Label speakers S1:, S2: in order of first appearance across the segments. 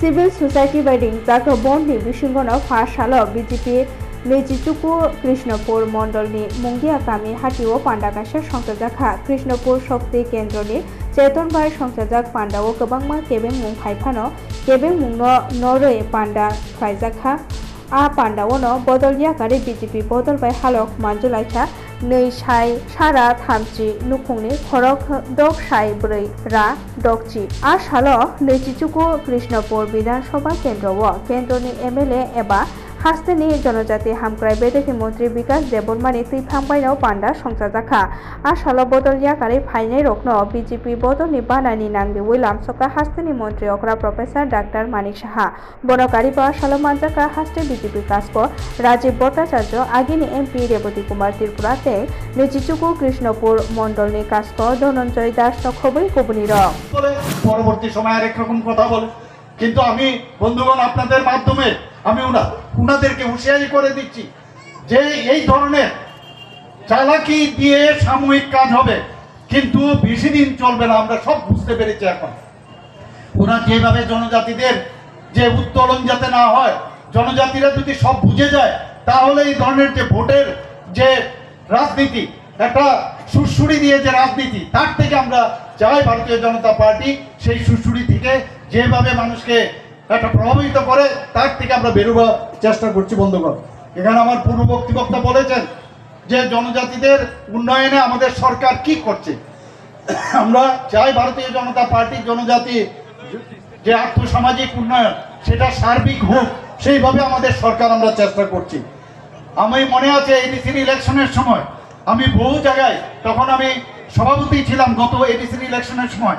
S1: Civil Society by Ringzak Bondi Bishingono Fashalo BJP Mejichuku Krishnapur Mondolni Mungia Kami Hatiwo Pandakasha Songsajakha Krishnapur Shokti Kendroni Cheton Bai Songsajak Pandawo Kabangma Kebeng Mung Phaifano Kebeng Mungno Noroi Panda Khaijakha A Pandawono Bodolya Kari BJP Bodol by Halok Manjulaika Nei Shai Shara Thamchi Nukungni Khorok Dok Shai Brei Ra Dokchi A Shalo Nechichuku Krishnapur Bidhan Sabha Kendrowo Kendroni MLA Eba Hasteni Jonojati Hamkrai Bedeki Montri Bikas Debolmani Tiphambaino Panda Songsajakha A Shalo Bodolya Kari Phainai Rokno BJP Bodolni Banani Nangdi Wilam Soka Hasteni Montri Okra Professor Dr. Manik Saha Bonokari Ba Shalo Manjaka Haste BJP Kasko Rajiv Bhattacharya Agini MP Reboti Kumar Tripura Nechichuku Krishnapur Mondolni Kasko Dhananjay Das খবরই কবুনির
S2: পরবর্তী সময়ে আরেক রকম কথা বলে কিন্তু আমি বন্ধুগণ আপনাদের মাধ্যমে আমি উনাদেরকে হুঁশিয়ারি করে দিচ্ছি যে এই ধরনের চালাকি দিয়ে সাময়িক কাজ হবে কিন্তু বেশি দিন চলবে না আমরা সব বুঝতে পেরেছি এখন ওরা যেভাবে জনজাতিদের যে উত্তোলন যাতে না হয় জনজাতিরা যদি সব বুঝে যায় তাহলে এই ধরনের যে ভোটের যে রাজনীতি একটা সুড়সুড়ি দিয়ে যে রাজনীতি তার থেকে আমরা চাই ভারতীয় জনতা পার্টি সেই সুড়সুড়ি থেকে যেভাবে মানুষকে একটা প্রভাবিত করে তার থেকে আমরা বেরোবার চেষ্টা করছি বন্ধুগণ এখানে আমার পূর্ববর্তী বক্তা বলেছেন যে জনজাতিদের উন্নয়নে আমাদের সরকার কি করছে আমরা চাই ভারতীয় জনতা পার্টি জনজাতি যে আর্থসামাজিক উন্নয়ন সেটা সার্বিক হোক সেইভাবে আমাদের সরকার আমরা চেষ্টা করছি আমি মনে আছে এডিসির ইলেকশনের সময় আমি বহু জায়গায় তখন আমি সভাপতি ছিলাম গত এডিসির ইলেকশনের সময়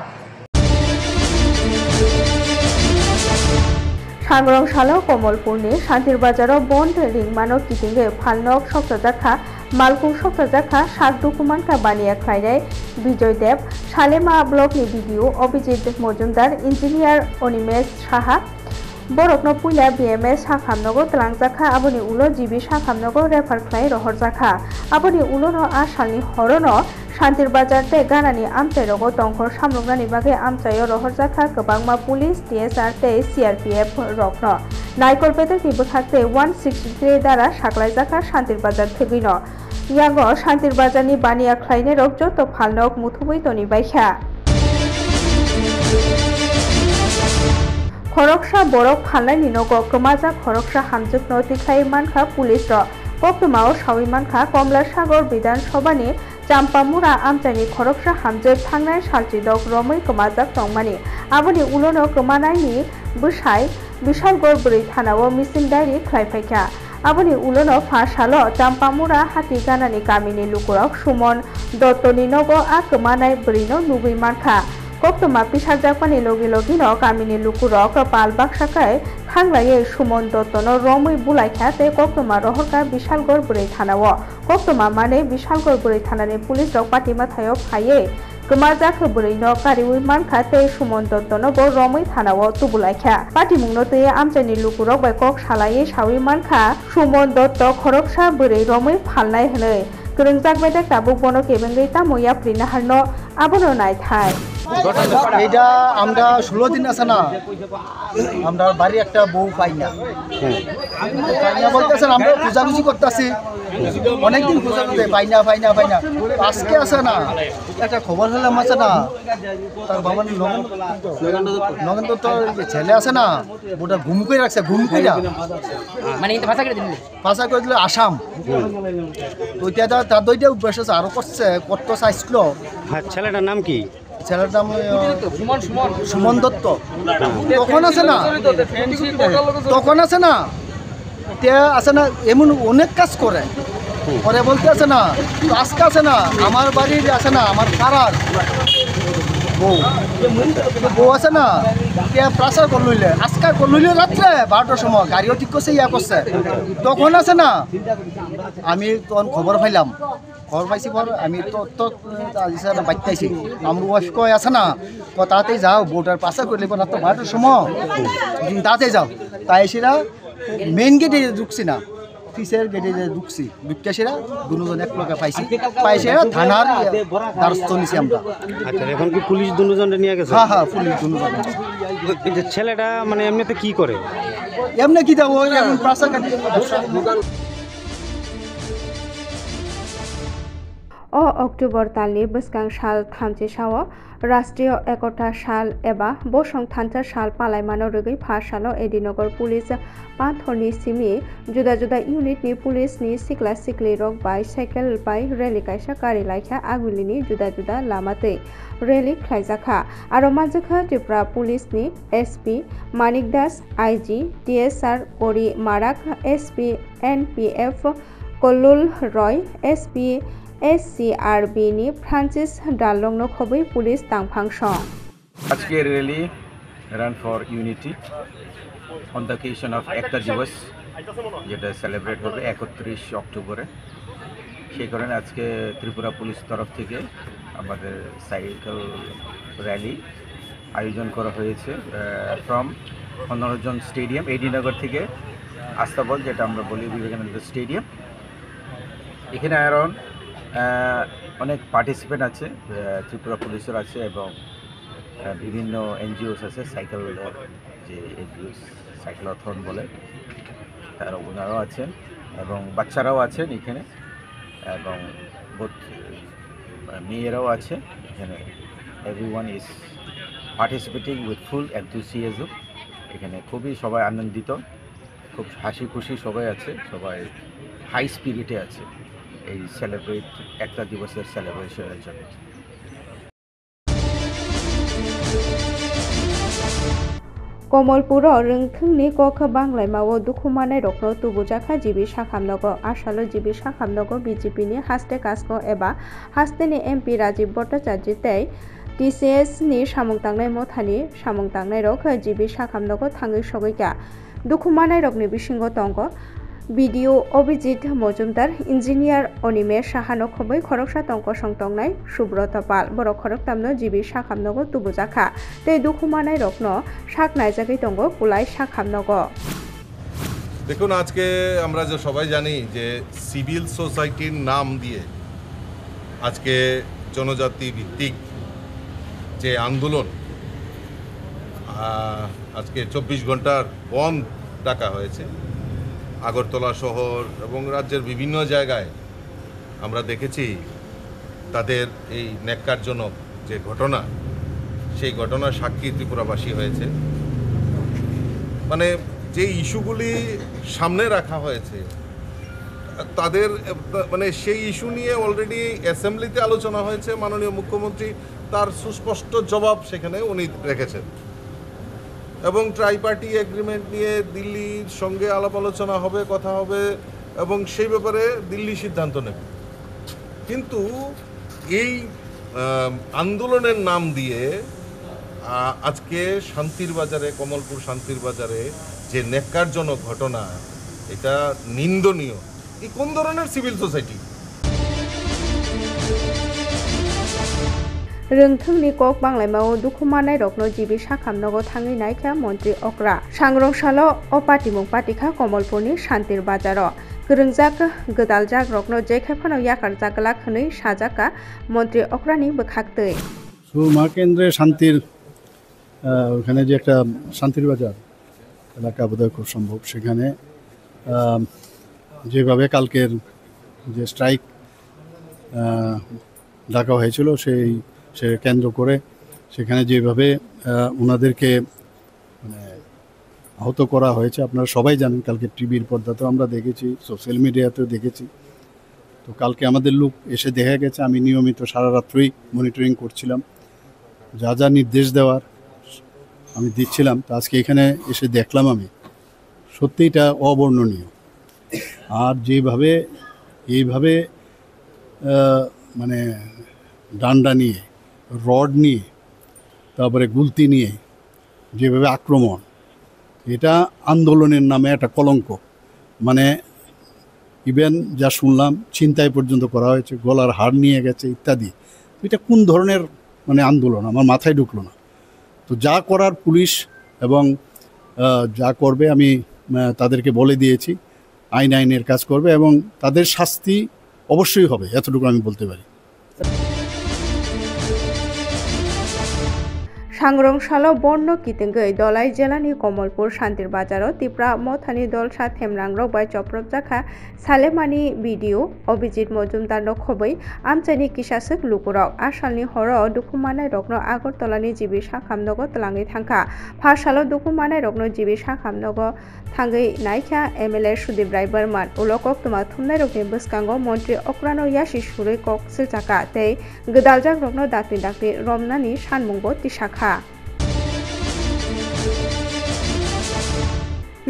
S1: সাংরং সালো কমলপুরনি শান্তির বাজারও বন্ড রিংমানো কিটিংগে ফালনক সপ্তাহজাখা মালকুং সপ্তাহজাখা শাকদুকুমানকা বানিয়া খাইনাই বিজয় দেব সালেমা ব্লকনি বিডিও অভিজিৎ মজুমদার ইঞ্জিনিয়ার অনিমেশ সাহা বরকনো পুইলা বিএমএস সাখামনগর তলাংজাখা আবনি উলো জিবি সাখামনগর রেফার খাই রহরজাখা আবনি উলোনো আ সালনি হরনো শান্তির বাজারতে গানানি আমচাইরগো দংখর সামরুগনানি বাগে আমচাইও রহরজাখা গোবাংমা পুলিশ টিএসআর তে সিআরপিএফ রকন নাইকল পেতেকি বখাতে 163 দ্বারা সাকলাইজাখা শান্তির বাজার থেগিন ইয়াঙ্গ শান্তির বাজারনি বানিয়া খাইনে রক যত ফালনক মুথুবই তনি বাইখা খরকসা বরক ফালনাইনি নগ কমাজা খরকসা হামজুক নতিখাই মানখা পুলিশ র কক্তমাও সাউই মানখা কমলা সাগর বিধানসভানি চাম্পামুরা আমচাইনি খরকসা হামজুক থাংনাই সালচিদক রमै কমাজাক তংমানি আবনি উলনো কমানাইনি বুসাই বিশালগড় ব্रै থানাও মিসিং ডায়েরি খ্লাইফাইখা আবনি উলনো ফাসালো চাম্পামুরা হাতি গানানি গাमिनि লুকুরক সুমন দত্তনি নগ আ কমানাই ব্रैनो নুবৈ মানখা কক্তমা পিসারজাকপানি লগি লগিনো গাमिनि লুকুরক পাল বাক্সাকায় থাংলাইয়ে সুমন দত্তনো রमै বুলাইখা তে কক্তমা রহরকা বিশালগড় ব্रै থানাও কক্তমা মানে বিশালগড় ব্रै থানানি পুলিশ রক পাটিমা থায়ো ফাইয়ে কমাজাক ব্रैनो কারিউই মানখা তে সুমন দত্তনো ব রमै থানাও তুবুলাইখা পাটিমুংনো তে আমচাইনি লুকুরক বাই কক সালাইয়ে সাউই মানখা সুমন দত্ত খরকসা ব্रै রमै ফালনাই হनै গরংজাক বেদে কাবুক বনো কেবেঙ্গৈ তামইয়া প্রিনা হারনো আবনো নাইথাই
S3: এটা আমরা 16 দিন আছে না আমরা বাড়ি একটা বউ পাই না বলতেছেন আমরা খোঁজাখুঁজি করতেছি অনেকদিন খোঁজা করতে পাই না আজকে আছে না একটা খবর হলাম আছে না তার বাবার নগেন্দ্র তো ছেলে আছে না ওটা ঘুম করে রাখছে ঘুম করে
S4: মানে
S3: ভাষা করে দিল আসাম তো তার দুইটা অভ্যাস আছে আরো করছে কত চাইছিল
S4: ছেলেটার নাম কি
S3: ছেলের নাম সুমন দত্ত তখন আছে না আছে না এমন অনেক কাজ করে বলতে আছে না আজকে আছে না আমার বাড়ির আছে না আমার পাড়ার বউ আছে না প্রাচার করলইলে আজকে করলইলে রাত্রে 12টার সময় গাড়িও ঠিক করছে ইয়া করছে তখন আছে না আমি তখন খবর পাইলাম খবর পাইছি পর আমি তো বাইতাইছি আমার ওয়াইফ কয় আছে না তাড়াতাড়ি যাও বউটার পাশা করলে না তো 12টার সময় তাড়াতাড়ি যাও তাই সেটা মেইন গেটে ঢুকছি না অফিসের গেটে যে ঢুকছি ঢুকতে সেরা দুজন এক লোকে পাইছি পাইসেরা থানার দ্বারস্থ নিছি আমরা।
S4: আচ্ছা, এখন কি পুলিশ দুজনটা নিয়ে গেছে?
S3: হ্যাঁ হ্যাঁ, পুলিশ দুজন।
S4: এই যে ছেলেটা মানে এমনিতে কি করে?
S3: এমনি কি যাবো এখন প্রাসাদ কাটি
S1: अ अक्टोबर तालनि बोसगां साल 30 राष्ट्रीय एकता साल एबा बसं थान्था साल पालायमानो रगै फासालो एडिनगर पुलिस पाथरनि सिमी जुदा जुदा इउनिटनि पुलिसनि सिख्ला सिख्ली रक बाइसाइकेल बाइ रेलि कायसा गारि लायखा आगुलिनि जुदा जुदा लामातै रेलि खायजाखा आरो मानजोखा त्रिपुरा पुलिसनि SP Manik Das IG TSR करि माराक SP NPF Kallol Roy SP SCRB ni Francis Dalong no khobui police tangphangsong
S5: আজকে rally run for unity on the occasion of Ekta Diwas যেটা সেলিব্রেট হবে 31 অক্টোবরে। সেই কারণে আজকে ত্রিপুরা পুলিশ তরফ থেকে আমাদের সাইকেল র্যালি আয়োজন করা হয়েছে ফ্রম মনোরঞ্জন স্টেডিয়াম এডিনগর থেকে আস্তাবল, যেটা আমরা বলি বিবেকানন্দ স্টেডিয়াম। এখানে অ্যারাউন্ড অনেক পার্টিসিপেন্ট আছে, ত্রিপুরা পুলিশের আছে এবং বিভিন্ন এনজিওস আছে, সাইকেল যে এনজিওস সাইকেলথন বলে তারা ওনারাও আছেন এবং বাচ্চারাও আছেন এখানে এবং মেয়েরাও আছে এখানে। Everyone is participating with full enthusiasm. এখানে খুবই সবাই আনন্দিত, খুব হাসি খুশি সবাই আছে, সবাই হাই স্পিরিটে আছে এই সেলিব্রেট একতা দিবসের সেলিব্রেশনের জন্য।
S1: कमलपुर रोंथोंनि कख बांग्लायमाओ दुखुमानाय रखनो तुबुजाखा जिबि साखामनगर आसालो जिबि साखामनगर बीजेपी नि हास्ते कास्को एबा हास्तेनि एमपी राजीव भट्टाचार्य तै टीसीएस नि सामुं तांनाय मथानि सामुं तांनाय रख जिबि साखामनगर थांगै सगैका दुखुमानाय रखनि बिसिंग तंग भिडिओ अभिजित मजुमदार इन्जिनियार अनिमेश साहानो खबै खरकसा तंक संतंनाय सुब्रत पाल बर खरकतामनो जिबि साखामनगर तुबुजाखा तै दुखुमानाय रखनो साकनाय जागै तंग कुलाय साखामनगर।
S6: দেখুন, আজকে আমরা যে সবাই জানি যে সিভিল সোসাইটির নাম দিয়ে আজকে জনজাতি ভিত্তিক যে আন্দোলন আজকে 24 ঘন্টার বন্ধ ডাকা হয়েছে আগরতলা শহর এবং রাজ্যের বিভিন্ন জায়গায়। আমরা দেখেছি তাদের এই ন্যাক্কারজনক যে ঘটনা, সেই ঘটনার সাক্ষী ত্রিপুরাবাসী হয়েছে। মানে যে ইস্যুগুলি সামনে রাখা হয়েছে তাদের মানে সেই ইস্যু নিয়ে অলরেডি অ্যাসেম্বলিতে আলোচনা হয়েছে। মাননীয় মুখ্যমন্ত্রী তার সুস্পষ্ট জবাব সেখানে উনি রেখেছেন এবং ট্রাইপার্টি এগ্রিমেন্ট নিয়ে দিল্লির সঙ্গে আলাপ আলোচনা হবে, কথা হবে এবং সেই ব্যাপারে দিল্লি সিদ্ধান্ত নেবে। কিন্তু এই আন্দোলনের নাম দিয়ে আজকে শান্তির বাজারে, কমলপুর শান্তির বাজারে যে ন্যাক্কারজনক ঘটনা, এটা নিন্দনীয়। এই কোন ধরনের সিভিল সোসাইটি?
S1: रोंथोंनि कक बांग्लायमाओ दुखुमानाय रखनो जिबि साखामनगर थाङै नायखा मन्त्रि अक्रा सांग्रंसालो अपातिमुं पाटिखा कमलपुरनि शान्तिर बाजारो गोरोंजाक गोदालजाक रखनो जेखायफानो याकार जागला खनै साजाका मन्त्रि अक्रानि बोखाक्तै
S7: সুরমা কেন্দ্রে শান্তির ওখানে যে একটা শান্তির বাজার এলাকা বোধহয় খুব সম্ভব, সেখানে যেভাবে কালকের যে স্ট্রাইক ডাকা হয়েছিল সে কেন্দ্র করে সেখানে যেভাবে ওনাদেরকে মানে আহত করা হয়েছে আপনারা সবাই জানেন। কালকে টিভির পর্দাতেও আমরা দেখেছি, সোশ্যাল মিডিয়াতেও দেখেছি। তো কালকে আমাদের লোক এসে দেখা গেছে, আমি নিয়মিত সারা রাত্রই মনিটরিং করছিলাম, যা যা নির্দেশ দেওয়ার আমি দিচ্ছিলাম। তো আজকে এখানে এসে দেখলাম আমি সত্যি এটা অবর্ণনীয়। আর এইভাবে মানে ডান্ডা নিয়ে, রড নিয়ে, তারপরে গুলতি নিয়ে যেভাবে আক্রমণ, এটা আন্দোলনের নামে একটা কলঙ্ক। মানে ইভেন যা শুনলাম ছিনতাই পর্যন্ত করা হয়েছে, গলার হাড় নিয়ে গেছে ইত্যাদি। এটা কোন ধরনের মানে আন্দোলন আমার মাথায় ঢুকলো না। তো যা করার পুলিশ এবং যা করবে আমি তাদেরকে বলে দিয়েছি। আইনের কাজ করবে এবং তাদের শাস্তি অবশ্যই হবে, এতটুকু আমি বলতে পারি।
S1: सांग्रंसाल बर्न कितंगै दलाई जिल्लानि कमलपुर शान्तिर बाजाराव तिप्रा मथानि दल सा थेमरांग्रक बाय चप्रबजाखा सालेमानि भिडिअ अभिजित मजुमदार खबै आमचाइनि किसासक लुकुराव आसालनि हराव दुखुमानाय रकनो आगरतलानि जिबि साखामनग तलाङै थांखा फारसालाव दुखुमानाय रकनो जिबि साखामनग थांगै नायखा एमएलए सुदीप राय बर्मान उलकक तुमा थुमनाय रकनि बसकांगो मन्त्रि अक्रानो यासि सुरै कक सिलचाका तै गदालजाक रकनो दाक्ति दाक्ति रमनानि सानमुंबो तिसाखा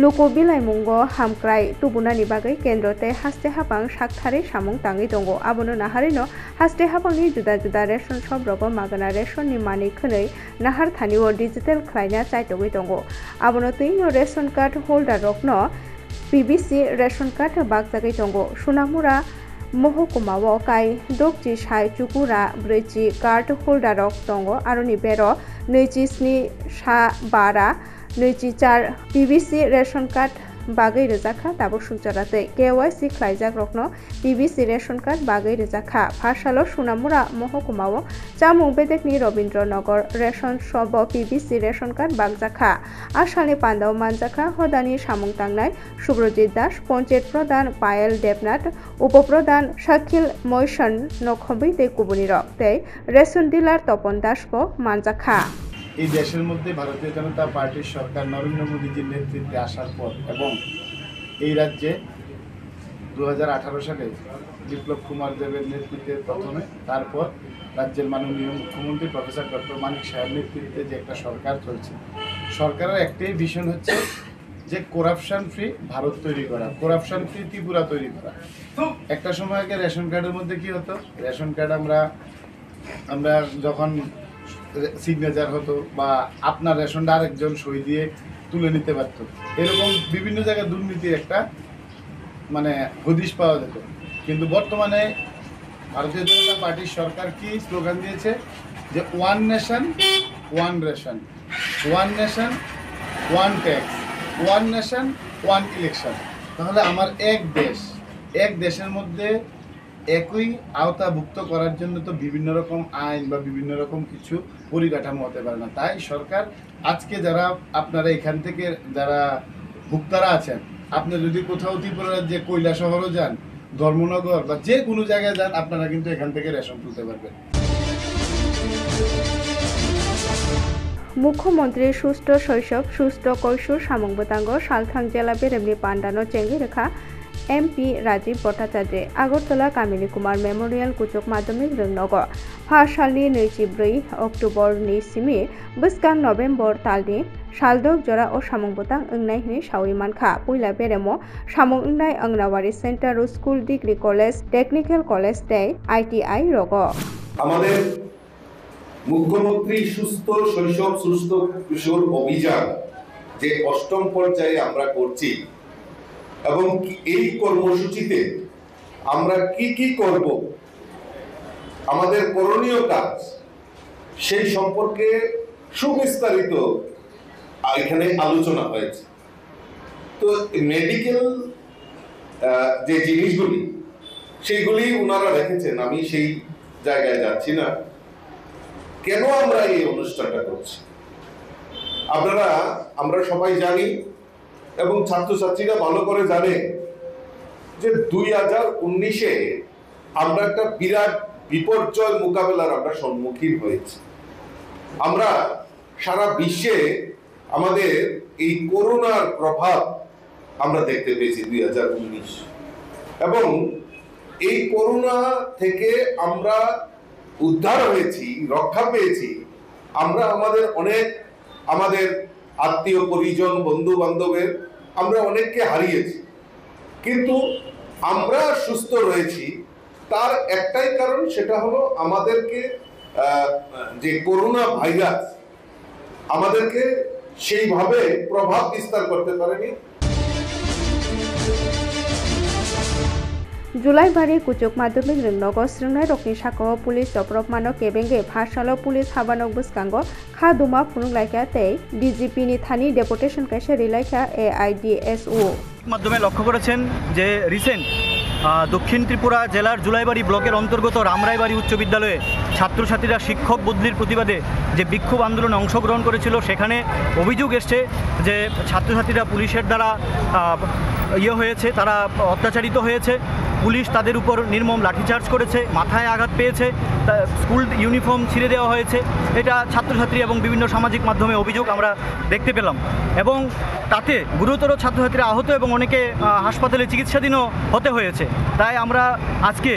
S1: लुको बिलाइमुंगो हामक्राय तुबुनानि बागै केन्द्र तै हास्ते हाबां साकथारै सामुं ताङै दंगो आबोनो नाहारैनो हास्ते हाबांनि जुदा जुदा रेशन शप रगो मागना रेशननि मानि खोनै नाहार थानिओ डिजिटेल ख्लायना चाइटगै दंगो आबोनो तैनो रेशन कार्ड होल्डार रगनो पीबीसी रेशन कार्ड बागजागै दंगो सुनामुरा महकुमाओ काय दगजि साय चुकुरा ब्रैजि कार्ड होल्डार रग दंगो आरोनि बेरो 27/12 24 पीबीसी रेशन कार्ड बागै रोजाखा दाबो सुंचाराखै केवाईसी ख्लायजाक रकनो पीबीसी रेशन कार्ड बागै रोजाखा फारसालो सुनामुरा महकुमाओ चामुं बेदेकनि रवीन्द्रनगर रेशन शप पीबीसी रेशन कार्ड बागजाखा आसालनि पान्दाव मानजाखा हदानि सामुं तांनाय सुब्रजित दास पंचायत प्रधान पायल देबनाथ उपप्रधान शाकिल मयसन नखबै तै कुबुनि रक तै रेशन डिलार तपन दासबो मानजाखा
S8: এই দেশের মধ্যে ভারতীয় জনতা পার্টির সরকার নরেন্দ্র মোদীজির নেতৃত্বে আসার পর এবং এই রাজ্যে 2018 সালে বিপ্লব কুমার দেবের নেতৃত্বে প্রথমে তারপর রাজ্যের মাননীয় মুখ্যমন্ত্রী প্রফেসর ডক্টর মানিক সাহেবের নেতৃত্বে যে একটা সরকার চলছে সরকারের একটাই ভিশন হচ্ছে যে করাপশন ফ্রি ভারত তৈরি করা করাপশন ফ্রি ত্রিপুরা তৈরি করা একটা সময় আগে রেশন কার্ডের মধ্যে কি হতো রেশন কার্ড আমরা যখন সিগনেচার হতো বা আপনার রেশনটা আরেকজন সই দিয়ে তুলে নিতে পারত এরকম বিভিন্ন জায়গায় দুর্নীতির একটা মানে হদিশ পাওয়া যেত কিন্তু বর্তমানে ভারতীয় জনতা পার্টির সরকার কি স্লোগান দিয়েছে যে one nation one ration one nation one tax one nation one election তাহলে আমার এক দেশের মধ্যে একই আওতাভুক্ত করার জন্য তো বিভিন্ন রকম আইন বা বিভিন্ন রকম কিছু পরিকাঠামো হতে পারে না তাই সরকার আজকে যারা আপনারা এখান থেকে যারা ভোক্তারা আছেন আপনি যদি কোথাও ত্রিপুরা রাজ্যে কৈলাসহরও যান ধর্মনগর বা যে কোনো জায়গায় যান আপনারা কিন্তু এখান থেকে রেশন তুলতে পারবেন
S1: मुख्यमंत्री सुस्थ शैशव सुस्थ कैशोर सामुंबतांग सालथां जिला बेरेमनि पांडानो चेंगी रेखा एमपी राजीव भट्टाचार्य आगरतला कामिनी कुमार मेमोरियल कुचक माध्यमिक रोंनग फारसालनि 24 अक्ट'बरनि सिमि बसगां नभेम्बर तालनि सालदक जरा ओ सामुंबतां ओंनायनि सावै मानखा पुइला बेरेमो सामुं ओंनाय anganwadi centre school degree college technical college दे आईटीआई रग
S6: আমাদের মুখ্যমন্ত্রী সুস্থ শৈশব সুস্থ কিশোর অভিযান যে ৮ম পর্যায়ে আমরা করছি এবং এই কর্মসূচিতে আমরা কি করব আমাদের করণীয় কাজ সেই সম্পর্কে সুবিস্তারিত এখানে আলোচনা হয়েছে তো মেডিকেল যে জিনিসগুলি সেইগুলি ওনারা রেখেছেন আমি সেই জায়গায় যাচ্ছি না কেন আমরা এই অনুষ্ঠানটা করছি আমরা সবাই জানি এবং ছাত্রছাত্রীরা ভালো করে জানে যে 2019-এ আমরা একটা বিরাট বিপর্যয় মোকাবেলার আমরা সম্মুখীন হয়েছি আমরা সারা বিশ্বে আমাদের এই করোনার প্রভাব আমরা দেখতে পেয়েছি 2019 এবং এই করোনা থেকে আমরা উদ্ধার হয়েছি রক্ষা পেয়েছি আমরা আমাদের আত্মীয় পরিজন বন্ধু বান্ধবের আমরা অনেককে হারিয়েছি কিন্তু আমরা সুস্থ রয়েছি তার একটাই কারণ সেটা হলো আমাদেরকে যে করোনা ভাইরাস আমাদেরকে সেইভাবে প্রভাব বিস্তার করতে পারেনি
S1: जुलाइबारि कुचुक माध्यमिक रोंनगो स्रोंनाय रकनि साकाओ पुलिस जब्रबमानो केबेंगे भाषालो पुलिस हाबानो बुस्कांगो खादुमा फुनुंलाइखा तै डिजिपि नि थानी डेपुटेशन काइसे रिलाइखा AIDSO
S9: মাধ্যমে লক্ষ্য করেছেন যে রিসেন্ট দক্ষিণ ত্রিপুরা জেলার জুলাইবাড়ি ব্লকের অন্তর্গত রামরাইবাড়ি উচ্চ বিদ্যালয়ে ছাত্রছাত্রীরা শিক্ষক বদলির প্রতিবাদে যে বিক্ষোভ আন্দোলনে অংশগ্রহণ করেছিল সেখানে অভিযোগ এসছে যে ছাত্রছাত্রীরা পুলিশের দ্বারা হয়েছে, তারা অত্যাচারিত হয়েছে, পুলিশ তাদের উপর নির্মম লাঠিচার্জ করেছে, মাথায় আঘাত পেয়েছে, স্কুল ইউনিফর্ম ছিঁড়ে দেওয়া হয়েছে। এটা ছাত্রছাত্রী এবং বিভিন্ন সামাজিক মাধ্যমে অভিযোগ আমরা দেখতে পেলাম এবং তাতে গুরুতর ছাত্রছাত্রীরা আহত এবং অনেকে হাসপাতালে চিকিৎসাধীনও হতে হয়েছে। তাই আমরা আজকে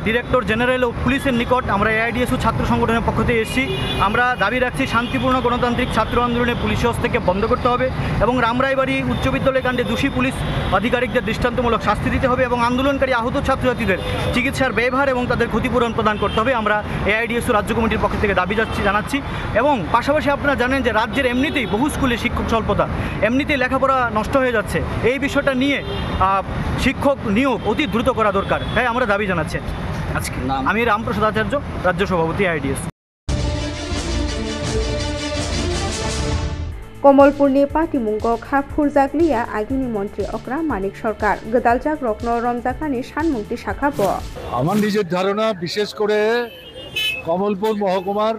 S9: ডিরেক্টর জেনারেল ও পুলিশের নিকট আমরা AIDSO ছাত্র সংগঠনের পক্ষ থেকে এসেছি। আমরা দাবি রাখছি শান্তিপূর্ণ গণতান্ত্রিক ছাত্র আন্দোলনে পুলিশ হস্তকে বন্ধ করতে হবে এবং রামরাইবাড়ি উচ্চ বিদ্যালয় কাণ্ডে দোষী পুলিশ আধিকারিকদের দৃষ্টান্তমূলক শাস্তি দিতে হবে এবং আন্দোলনকারী আহত ছাত্রছাত্রীদের চিকিৎসার ব্যয়ভার এবং তাদের ক্ষতিপূরণ প্রদান করতে হবে। আমরা AIDSO রাজ্য কমিটির পক্ষ থেকে দাবি জানাচ্ছি এবং পাশাপাশি আপনারা জানেন যে রাজ্যের এমনিতেই বহু স্কুলে শিক্ষক স্বল্পতা, এমনিতেই লেখাপড়া নষ্ট হয়ে যাচ্ছে। এই বিষয়টা নিয়ে শিক্ষক নিয়োগ অতি দ্রুত করা দরকার। তাই আমরা দাবি জানাচ্ছি। আজকে আমি রামপ্রসাদ আচার্য, রাজ্য সভাপতি AIDSO।
S1: कमलपुरनि पाटिमुंगो खा फुरजागलिया आगिनि मन्त्री अक्रा मानिक सरकार गदालजाक रत्न रमजाकानि सानमुक्ति शाखाबो
S10: আমার নিজের ধারণা বিশেষ করে কমলপুর মহকুমার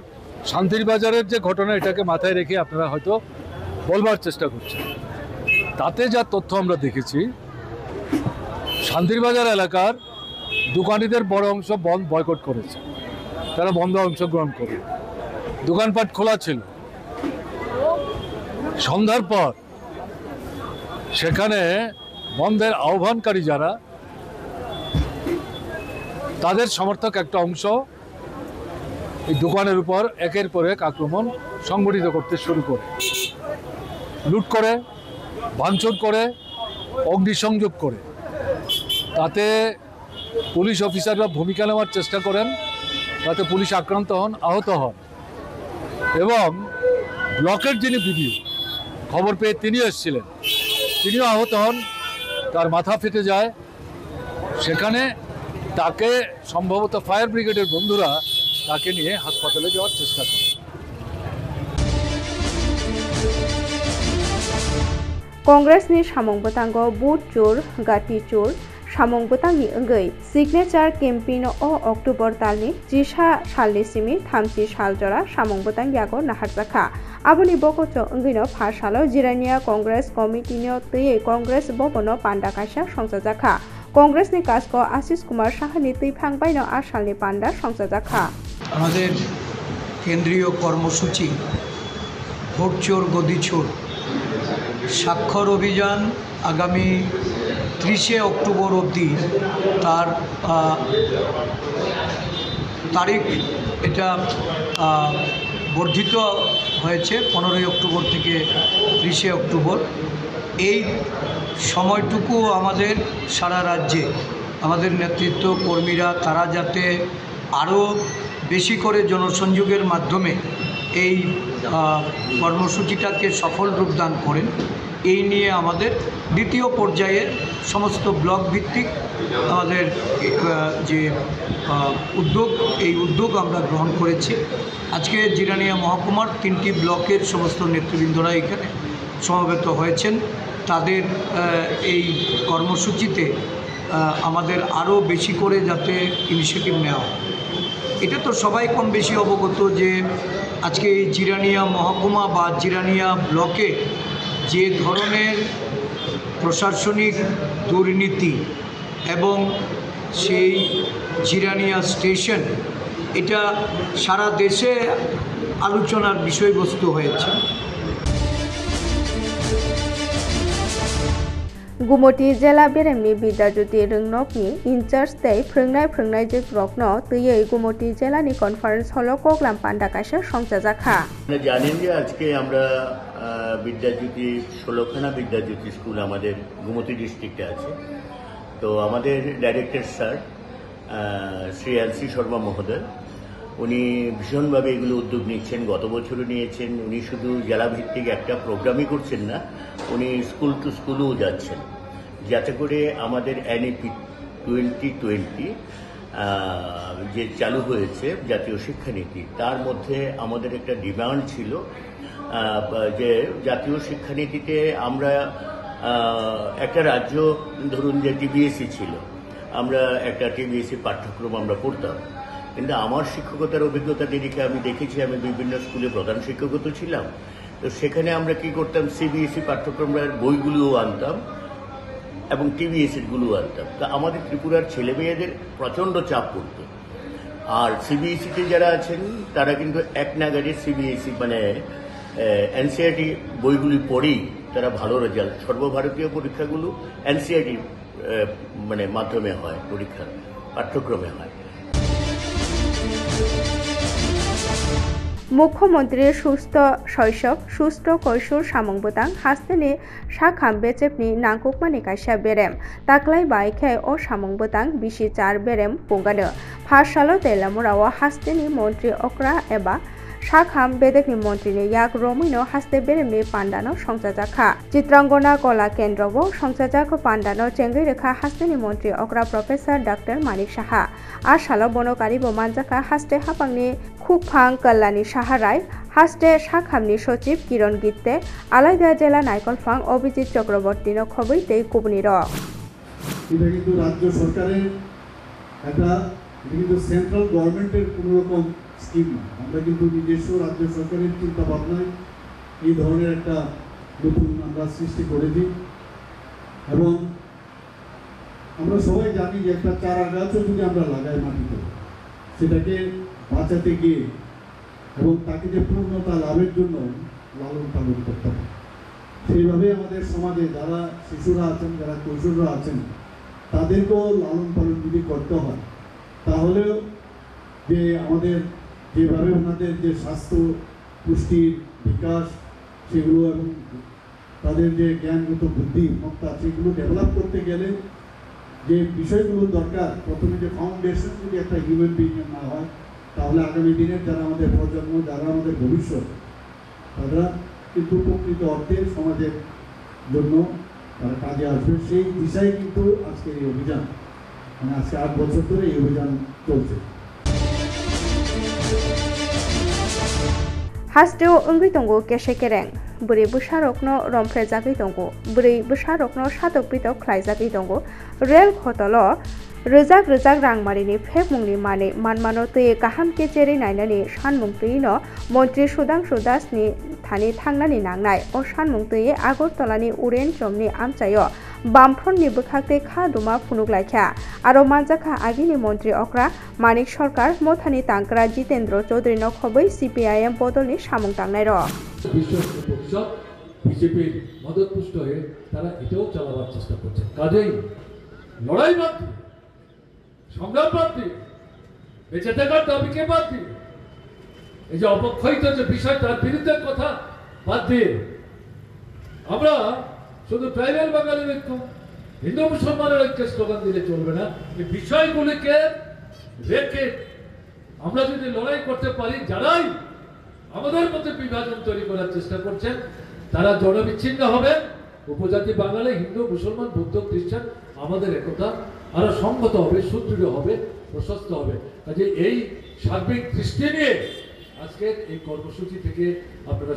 S10: শান্তির বাজারের যে ঘটনা এটাকে মাথায় রেখে আপনারা হয়তো বলবার চেষ্টা করছেন। তাতে যা তথ্য আমরা দেখেছি শান্তির বাজার এলাকার দোকানিদের বড় অংশ বন্ধ বয়কট করেছে, তারা বন্ধ অংশগ্রহণ করে দোকানপাট খোলা ছিল। সন্ধ্যার পর সেখানে বন্ধের আহ্বানকারী যারা তাদের সমর্থক একটা অংশ এই দোকানের উপর একের পর এক আক্রমণ সংগঠিত করতে শুরু করে, লুট করে, ভাঙচুর করে, অগ্নিসংযোগ করে। তাতে পুলিশ অফিসাররা ভূমিকা নেওয়ার চেষ্টা করেন, তাতে পুলিশ আক্রান্ত হন, আহত হন এবং ব্লকের যিনি বিডিও খবর পেয়ে তিনি এসেছিলেন, তিনিও আহত হন, তার মাথা ফেটে যায়। সেখানে তাকে সম্ভবত ফায়ার ব্রিগেডের বন্ধুরা তাকে নিয়ে হাসপাতালে যাওয়ার চেষ্টা করে।
S1: कंग्रेसनि सामं बोतांगो बुट चुर गाटी चुर सामं बोतांनि अंगै सिगनेचार केम्पेइन ओ अक्टोबर तालनि 10 सालनि सिमी 30 साल जरा सामं बोतांगियागो नाहारजाखा आबुनि बकचो अंगैनो 5 सालाव जिरानिया कांग्रेस कमिटिनो तैयै कांग्रेस भवनो पान्डा काइसा संसाजाखा कांग्रेसनि काजको आशिष कुमार साहानि तैफांबायनो 8 सालनि पान्डा संसाजाखा
S11: আমাদের কেন্দ্রীয় কর্মসূচি ভোট চোর গদি চোর স্বাক্ষর অভিযান আগামী 30 অক্টোবর অবধি তার তারিখ এটা বর্ধিত হয়েছে 15 অক্টোবর থেকে 30 অক্টোবর। এই সময়টুকু আমাদের সারা রাজ্যে আমাদের নেতৃত্ব কর্মীরা তারা যাতে আরও বেশি করে জনসংযোগের মাধ্যমে এই কর্মসূচিটাকে সফল রূপদান করেন, এই নিয়ে আমাদের দ্বিতীয় পর্যায়ে সমস্ত ব্লক ভিত্তিক আমাদের যে উদ্যোগ, এই উদ্যোগ আমরা গ্রহণ করেছি। আজকে জিরানিয়া মহকুমার 3টি ব্লকের সমস্ত নেতৃবৃন্দরা এখানে সমবেত হয়েছেন। তাদের এই কর্মসূচিতে আমাদের আরও বেশি করে যাতে ইনিশিয়েটিভ নেওয়া হয়। এটা তো সবাই কম বেশি অবগত যে আজকে এই জিরানিয়া মহকুমা বা জিরানিয়া ব্লকে যে ধরনের প্রশাসনিক দুর্নীতি এবং সেই জিরানিয়া স্টেশন এটা সারা দেশে আলোচনার বিষয়বস্তু হয়েছে।
S1: गुमटी जिला बेरेमनि बिद्याज्योति रोंनकनि इनचार्ज तै फोरोंनाय जोग रत्न तैयै गुमटी जिलानि कनफारेंस हलो कगलाम पान्डा काइसा संसाजाखा
S12: জানেন যে আজকে আমরা বিদ্যাজ্যোতি 16খানা বিদ্যাজ্যোতি স্কুল আমাদের গুমতি ডিস্ট্রিক্টে আছে। তো আমাদের director sir Shri LC Sharma মহোদয় উনি ভীষণভাবে এগুলো উদ্যোগ নিচ্ছেন, গত বছরও নিয়েছেন। উনি শুধু জেলাভিত্তিক একটা প্রোগ্রামই করছেন না, উনি স্কুল টু স্কুলও যাচ্ছেন যাতে করে আমাদের এনইপি 2020 যে চালু হয়েছে জাতীয় শিক্ষানীতি, তার মধ্যে আমাদের একটা ডিমান্ড ছিল যে জাতীয় শিক্ষানীতিতে আমরা একটা রাজ্য, ধরুন যে টিবিএসসি ছিল, আমরা একটা টিবিএসসি পাঠ্যক্রম আমরা পড়তাম। কিন্তু আমার শিক্ষকতার অভিজ্ঞতা নিরিখে আমি দেখেছি, আমি বিভিন্ন স্কুলে প্রধান শিক্ষকও তো ছিলাম, তো সেখানে আমরা কি করতাম, সিবিএসসি পাঠ্যক্রমের বইগুলোও আনতাম এবং টিবিএসসিগুলোও আনতাম। তা আমাদের ত্রিপুরার ছেলে মেয়েদের প্রচণ্ড চাপ পড়ত। আর সিবিএসসিতে যারা আছেন তারা কিন্তু এক নাগাড়ে সিবিএসসি মানে এনসিইআরটি বইগুলি পড়েই তারা ভালো রেজাল্ট, সর্বভারতীয় পরীক্ষাগুলো এনসিইআরটি মানে মাধ্যমে হয়, পরীক্ষা পাঠ্যক্রমে হয়।
S1: মুখ্যমন্ত্রীর সুস্থ শৈশব সুস্থ কৈশোর সামংবুতাং হাস্তেনি সাখাম বেচেপনি नांगकुकमानि कायसा बेरेम ताक्लाय बायखाय ओ सामंबुतां बिसि 4 बेरेम पुंगानो फारसालो तेलामुराव हास्तेनि मन्त्री अक्रा एबा साखाम बेदेकनि मन्त्रीनि याक रमिनो हास्ते बेरेमनि पान्डानो संजाजाखा चित्रांगना कला केन्द्रबो संजाजाक पान्डानो चेंगै रेखा हास्तेनि मन्त्री अक्रा प्रोफेसर डॉक्टर मानिक साहा आसालो बनकारिबो मानजाखा हास्ते हापांनि खुकफां कल्लानि साहाराय हास्ते साखामनि सचिव किरण गित्ते आलायदा जेला नायकलफां अभिजित चक्रवर्तीनो खबै तै कुबनिर
S7: এটা কিন্তু রাজ্য সরকারের একটা কিন্তু সেন্ট্রাল গভর্নমেন্টের কোনো রকম স্কিম না। আমরা কিন্তু নিজস্ব রাজ্য সরকারের চিন্তা ভাবনায় এই ধরনের একটা নতুন আমরা সৃষ্টি করেছি এবং আমরা সবাই জানি যে একটা চারা গাছও যদি আমরা লাগাই মাটিতে, সেটাকে বাঁচাতে গিয়ে এবং তাকে যে পূর্ণতা লাভের জন্য লালন পালন করতে হবে। সেইভাবে আমাদের সমাজে যারা শিশুরা আছেন, যারা কৈশোররা আছেন, তাদেরকেও লালন পালন যদি করতে হয়, তাহলেও যে আমাদের যেভাবে ওনাদের যে স্বাস্থ্য পুষ্টির বিকাশ সেগুলো এবং তাদের যে জ্ঞানগত বুদ্ধিমত্তা সেগুলো ডেভেলপ করতে গেলে যে বিষয়গুলো দরকার, প্রথমে যে ফাউন্ডেশন যদি একটা হিউম্যান বিইংয়ের না হয়, তাহলে আগামী দিনের যারা আমাদের প্রজন্ম, যারা আমাদের ভবিষ্যৎ, তারা কিন্তু প্রকৃত অর্থে সমাজের জন্য তারা কাজে আসবে। সেই দিশায় কিন্তু আজকের এই অভিযান, মানে আজকে 8 বছর ধরে এই অভিযান চলছে।
S1: हास्टेव ओंगै दंगो केसे केरें बुरै बुसारकनो रमफ्रेजागै दंगो बुरै बुसारकनो सादक बिदक ख्लायजागै दंगो रेल खतलो रोजाक रोजाक रांमारिनि फेकमुंनि माने मानमानो तयै गाहाम केजेरै नायनानै सानमुं तैनो मन्त्रि सुदांशु दासनि थानि थांनानै नांनाय अ सानमुं तयै आगरतलानि उरेन जमनि आमचायो बामफ्रननि बोखाक्ते खादुमा फुनुगलायखा आरो मानजाखा आगिनि मन्त्री अक्रा मानिक सरकार मथानि तांकरा जितेन्द्र चौधुरीनो खबै सीपीआईएम बदलनि सामुं तांनाय र
S10: বিজেপির মদতপুষ্ট হয়ে তারা এটাও চালাবার চেষ্টা করছে। কাজেই লড়াই বাদ দিয়ে, সংগ্রাম বাদ দিয়ে, বেঁচে থাকার দাবিকে বাদ দিয়ে, এই যে অপক্ষিত যে বিষয় তার বিরুদ্ধে কথা বাদ দিয়ে আমরা শুধু ট্রাইবাল বাঙালির ঐক্য, হিন্দু মুসলমানের ঐক্যের স্লোগান দিলে চলবে না। এই বিষয়গুলিকে রেখে আমরা যদি লড়াই করতে পারি, যারাই আমাদের মধ্যে বিভাজন তৈরি করার চেষ্টা করছেন তারা জনবিচ্ছিন্ন হবে। উপজাতি বাঙালি, হিন্দু, মুসলমান, বৌদ্ধ, খ্রিস্টান আমাদের একতা আরো সংহত হবে, সুদৃঢ় হবে, প্রশস্ত হবে। কাজে এই সার্বিক দৃষ্টি নিয়ে আজকের এই কর্মসূচি থেকে আপনারা